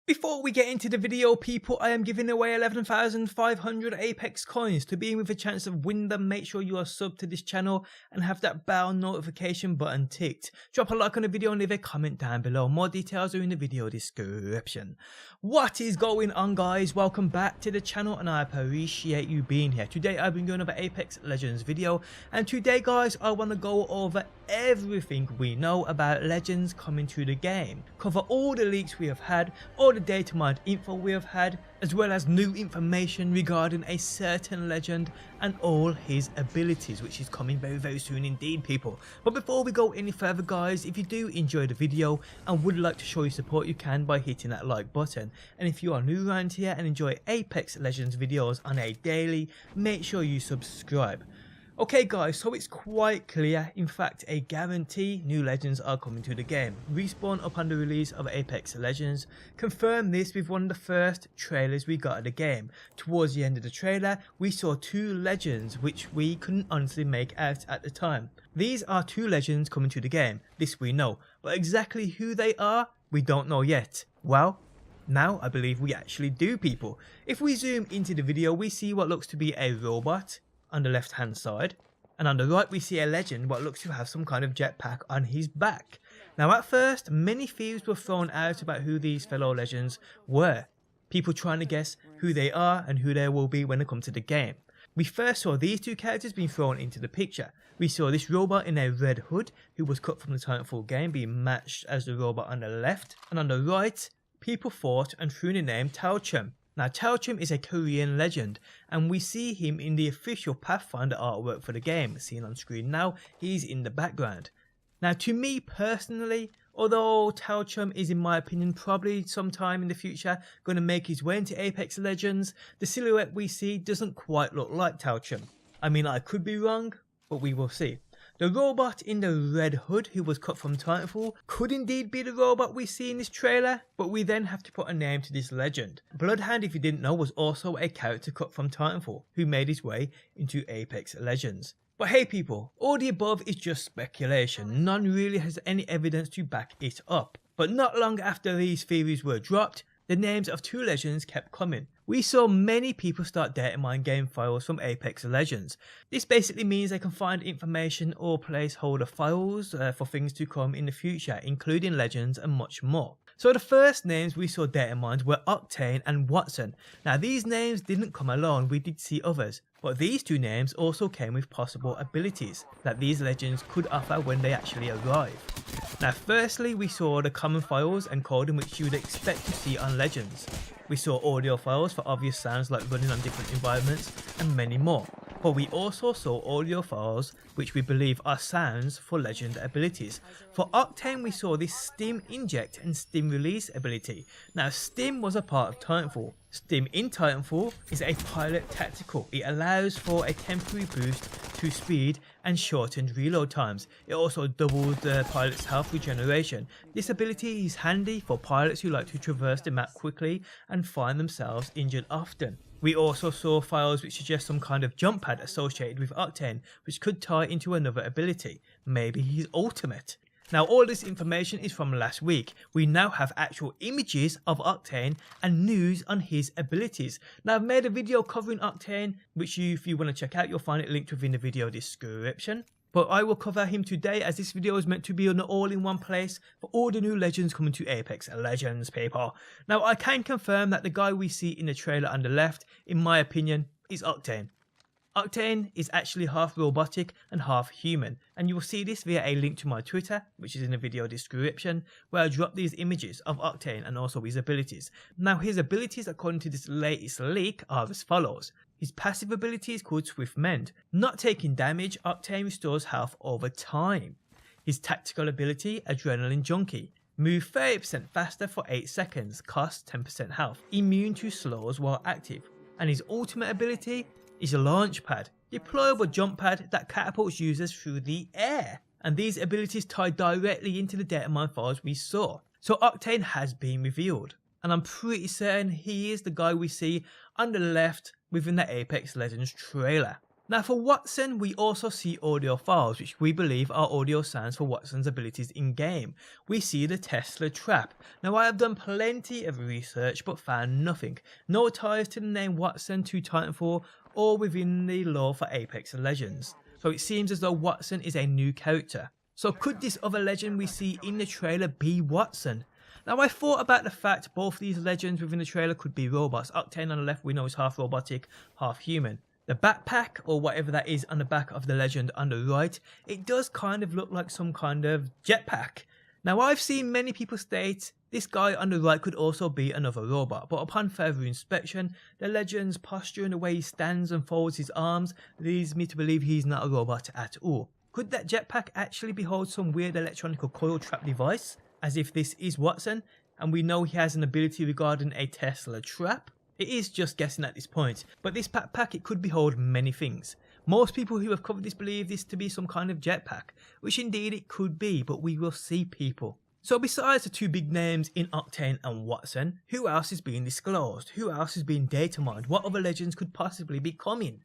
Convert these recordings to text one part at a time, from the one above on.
Before we get into the video, people, I am giving away 11,500 Apex coins. To be in with a chance of winning them, make sure you are subbed to this channel and have that bell notification button ticked. Drop a like on the video and leave a comment down below. More details are in the video description. What is going on, guys? Welcome back to the channel and I appreciate you being here. Today I've been doing another Apex Legends video, and today, guys, I want to go over everything we know about Legends coming to the game. Cover all the leaks we have had, all the data mined info we have had, as well as new information regarding a certain legend and all his abilities, which is coming very soon indeed, people. But before we go any further, guys, if you do enjoy the video and would like to show your support, you can by hitting that like button. And if you are new around here and enjoy Apex Legends videos on a daily, make sure you subscribe. Okay, guys, so it's quite clear, in fact a guarantee, new legends are coming to the game. Respawn, upon the release of Apex Legends, confirmed this with one of the first trailers we got of the game. Towards the end of the trailer, we saw two legends which we couldn't honestly make out at the time. These are two legends coming to the game, this we know, but exactly who they are, we don't know yet. Well, now I believe we actually do, people. If we zoom into the video, we see what looks to be a robot on the left hand side, and on the right we see a legend what looks to have some kind of jetpack on his back. Now at first many theories were thrown out about who these fellow legends were, people trying to guess who they are and who they will be when they come to the game. We first saw these two characters being thrown into the picture. We saw this robot in a red hood who was cut from the Titanfall game being matched as the robot on the left, and on the right people thought and threw the name Tauchum. Now Tauchum is a Korean legend, and we see him in the official Pathfinder artwork for the game, seen on screen now. He's in the background. Now to me personally, although Tauchum is in my opinion probably sometime in the future going to make his way into Apex Legends, the silhouette we see doesn't quite look like Tauchum. I mean, I could be wrong, but we will see. The robot in the red hood who was cut from Titanfall could indeed be the robot we see in this trailer, but we then have to put a name to this legend. Bloodhound, if you didn't know, was also a character cut from Titanfall who made his way into Apex Legends. But hey people, all the above is just speculation, none really has any evidence to back it up. But not long after these theories were dropped, the names of two legends kept coming. We saw many people start data mine game files from Apex Legends. This basically means they can find information or placeholder files for things to come in the future, including legends and much more. So the first names we saw data mined were Octane and Watson. Now these names didn't come alone, we did see others. But these two names also came with possible abilities that these legends could offer when they actually arrive. Now firstly, we saw the common files and coding which you would expect to see on legends. We saw audio files for obvious sounds like running on different environments and many more. But we also saw audio files which we believe are sounds for legend abilities. For Octane we saw this Stim Inject and Stim Release ability. Now Stim was a part of Titanfall. Stim in Titanfall is a pilot tactical. It allows for a temporary boost to speed and shortened reload times. It also doubles the pilot's health regeneration. This ability is handy for pilots who like to traverse the map quickly and find themselves injured often. We also saw files which suggest some kind of jump pad associated with Octane, which could tie into another ability, maybe his ultimate. Now all this information is from last week. We now have actual images of Octane and news on his abilities. Now I've made a video covering Octane, which if you want to check out, you'll find it linked within the video description. But I will cover him today as this video is meant to be an all-in-one place for all the new legends coming to Apex Legends, people. Now I can confirm that the guy we see in the trailer on the left, in my opinion, is Octane. Octane is actually half robotic and half human, and you will see this via a link to my Twitter, which is in the video description, where I drop these images of Octane and also his abilities. Now his abilities according to this latest leak are as follows. His passive ability is called Swift Mend. Not taking damage, Octane restores health over time. His tactical ability, Adrenaline Junkie. Move 30% faster for 8 seconds, cost 10% health. Immune to slows while active. And his ultimate ability is a launch pad, deployable jump pad that catapults users through the air. And these abilities tie directly into the data mine files we saw. So Octane has been revealed, and I'm pretty certain he is the guy we see on the left within the Apex Legends trailer. Now for Watson, we also see audio files, which we believe are audio sounds for Watson's abilities in game. We see the Tesla trap. Now I have done plenty of research but found nothing. No ties to the name Watson to Titanfall or within the lore for Apex Legends. So it seems as though Watson is a new character. So could this other legend we see in the trailer be Watson? Now I thought about the fact both these legends within the trailer could be robots. Octane on the left we know is half robotic, half human. The backpack, or whatever that is on the back of the legend on the right, it does kind of look like some kind of jetpack. Now I've seen many people state this guy on the right could also be another robot, but upon further inspection, the legend's posture and the way he stands and folds his arms leads me to believe he's not a robot at all. Could that jetpack actually behold some weird electronic coil trap device, as if this is Watson, and we know he has an ability regarding a Tesla trap? It is just guessing at this point, but this backpack, it could behold many things. Most people who have covered this believe this to be some kind of jetpack, which indeed it could be, but we will see people. So besides the two big names in Octane and Watson, who else is being disclosed? Who else is being data mined? What other legends could possibly be coming?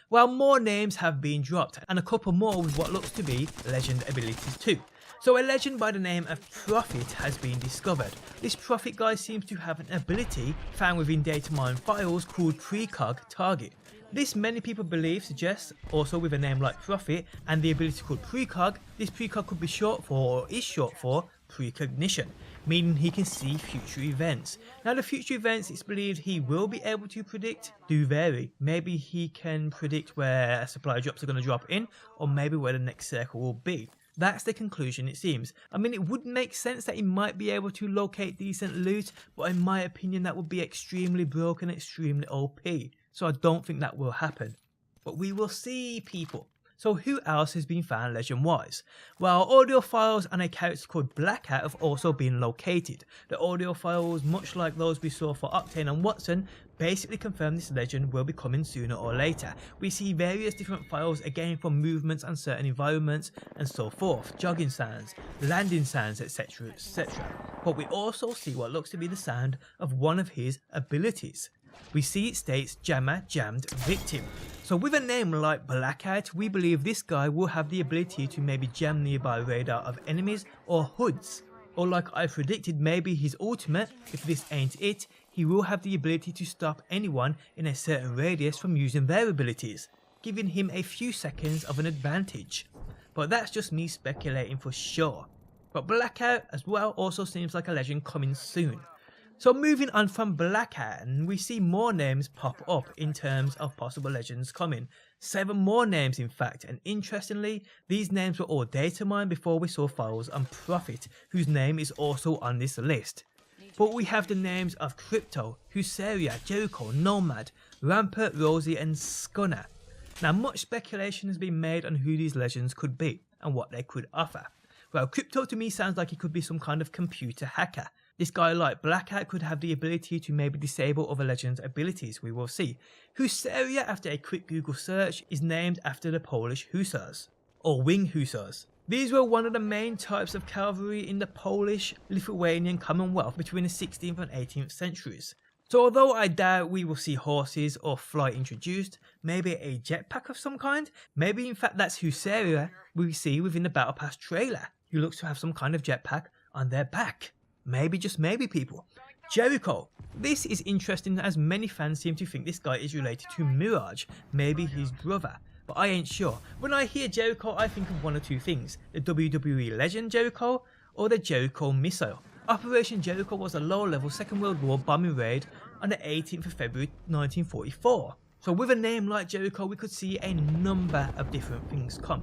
Well, more names have been dropped, and a couple more with what looks to be legend abilities too. So a legend by the name of Prophet has been discovered. This Prophet guy seems to have an ability found within data mine files called Precog Target. This many people believe suggests also with a name like Prophet and the ability called Precog, this Precog could be short for or is short for precognition, meaning he can see future events. Now the future events it's believed he will be able to predict do vary. Maybe he can predict where supply drops are going to drop in, or maybe where the next circle will be. That's the conclusion it seems. I mean, it would make sense that he might be able to locate decent loot, but in my opinion that would be extremely broken, extremely OP. So I don't think that will happen. But we will see, people. So who else has been found legend wise? Well, audio files and a character called Blackout have also been located. The audio files, much like those we saw for Octane and Watson, basically confirm this legend will be coming sooner or later. We see various different files again from movements and certain environments and so forth, jogging sounds, landing sounds, etc, etc. But we also see what looks to be the sound of one of his abilities. We see it states Jammer Jammed Victim. So with a name like Blackout, we believe this guy will have the ability to maybe jam nearby radar of enemies or hoods. Or like I predicted, maybe his ultimate, if this ain't it, he will have the ability to stop anyone in a certain radius from using their abilities, giving him a few seconds of an advantage. But that's just me speculating for sure. But Blackout as well also seems like a legend coming soon. So moving on from Blackout, we see more names pop up in terms of possible legends coming. 7 more names in fact, and interestingly, these names were all data mined before we saw files on Prophet, whose name is also on this list. But we have the names of Crypto, Husaria, Jericho, Nomad, Rampart, Rosie and Scunner. Now much speculation has been made on who these legends could be and what they could offer. Well, Crypto to me sounds like he could be some kind of computer hacker. This guy like Blackout could have the ability to maybe disable other legends' abilities, we will see. Husaria, after a quick Google search, is named after the Polish Hussars, or Wing Hussars. These were one of the main types of cavalry in the Polish-Lithuanian Commonwealth between the 16th and 18th centuries. So although I doubt we will see horses or flight introduced, maybe a jetpack of some kind, maybe in fact that's Husaria we see within the Battle Pass trailer, who looks to have some kind of jetpack on their back. Maybe, just maybe, people. Jericho. This is interesting as many fans seem to think this guy is related to Mirage, maybe his brother, but I ain't sure. When I hear Jericho, I think of one or two things: the WWE legend Jericho or the Jericho missile. Operation Jericho was a low-level Second World War bombing raid on the 18th of February 1944. So with a name like Jericho, we could see a number of different things come.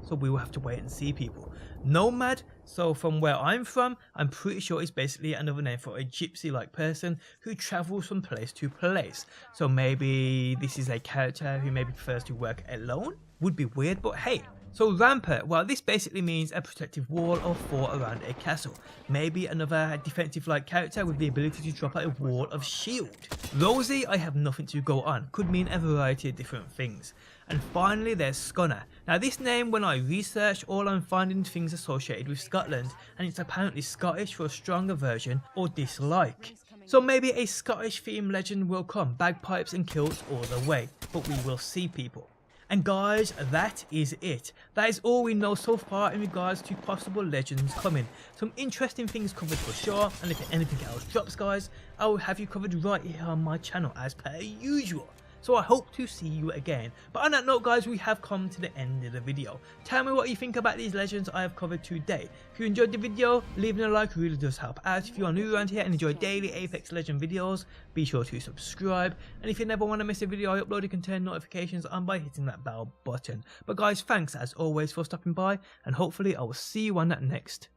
So we will have to wait and see, people. Nomad, so from where I'm from, I'm pretty sure it's basically another name for a gypsy-like person who travels from place to place. So maybe this is a character who maybe prefers to work alone? Would be weird, but hey. So Rampart, well, this basically means a protective wall or fort around a castle. Maybe another defensive-like character with the ability to drop out a wall of shield. Rosie, I have nothing to go on, could mean a variety of different things. And finally there's Scunner. Now this name, when I research, all I'm finding things associated with Scotland, and it's apparently Scottish for a strong aversion or dislike. So maybe a Scottish themed legend will come, bagpipes and kilts all the way, but we will see, people. And guys, that is it. That is all we know so far in regards to possible legends coming. Some interesting things covered for sure, and if anything else drops guys, I will have you covered right here on my channel as per usual. So I hope to see you again. But on that note guys, we have come to the end of the video. Tell me what you think about these legends I have covered today. If you enjoyed the video, leaving a like really does help out. If you are new around here and enjoy daily Apex Legend videos, be sure to subscribe. And if you never want to miss a video I upload, you can turn notifications on by hitting that bell button. But guys, thanks as always for stopping by, and hopefully I will see you on that next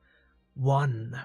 one.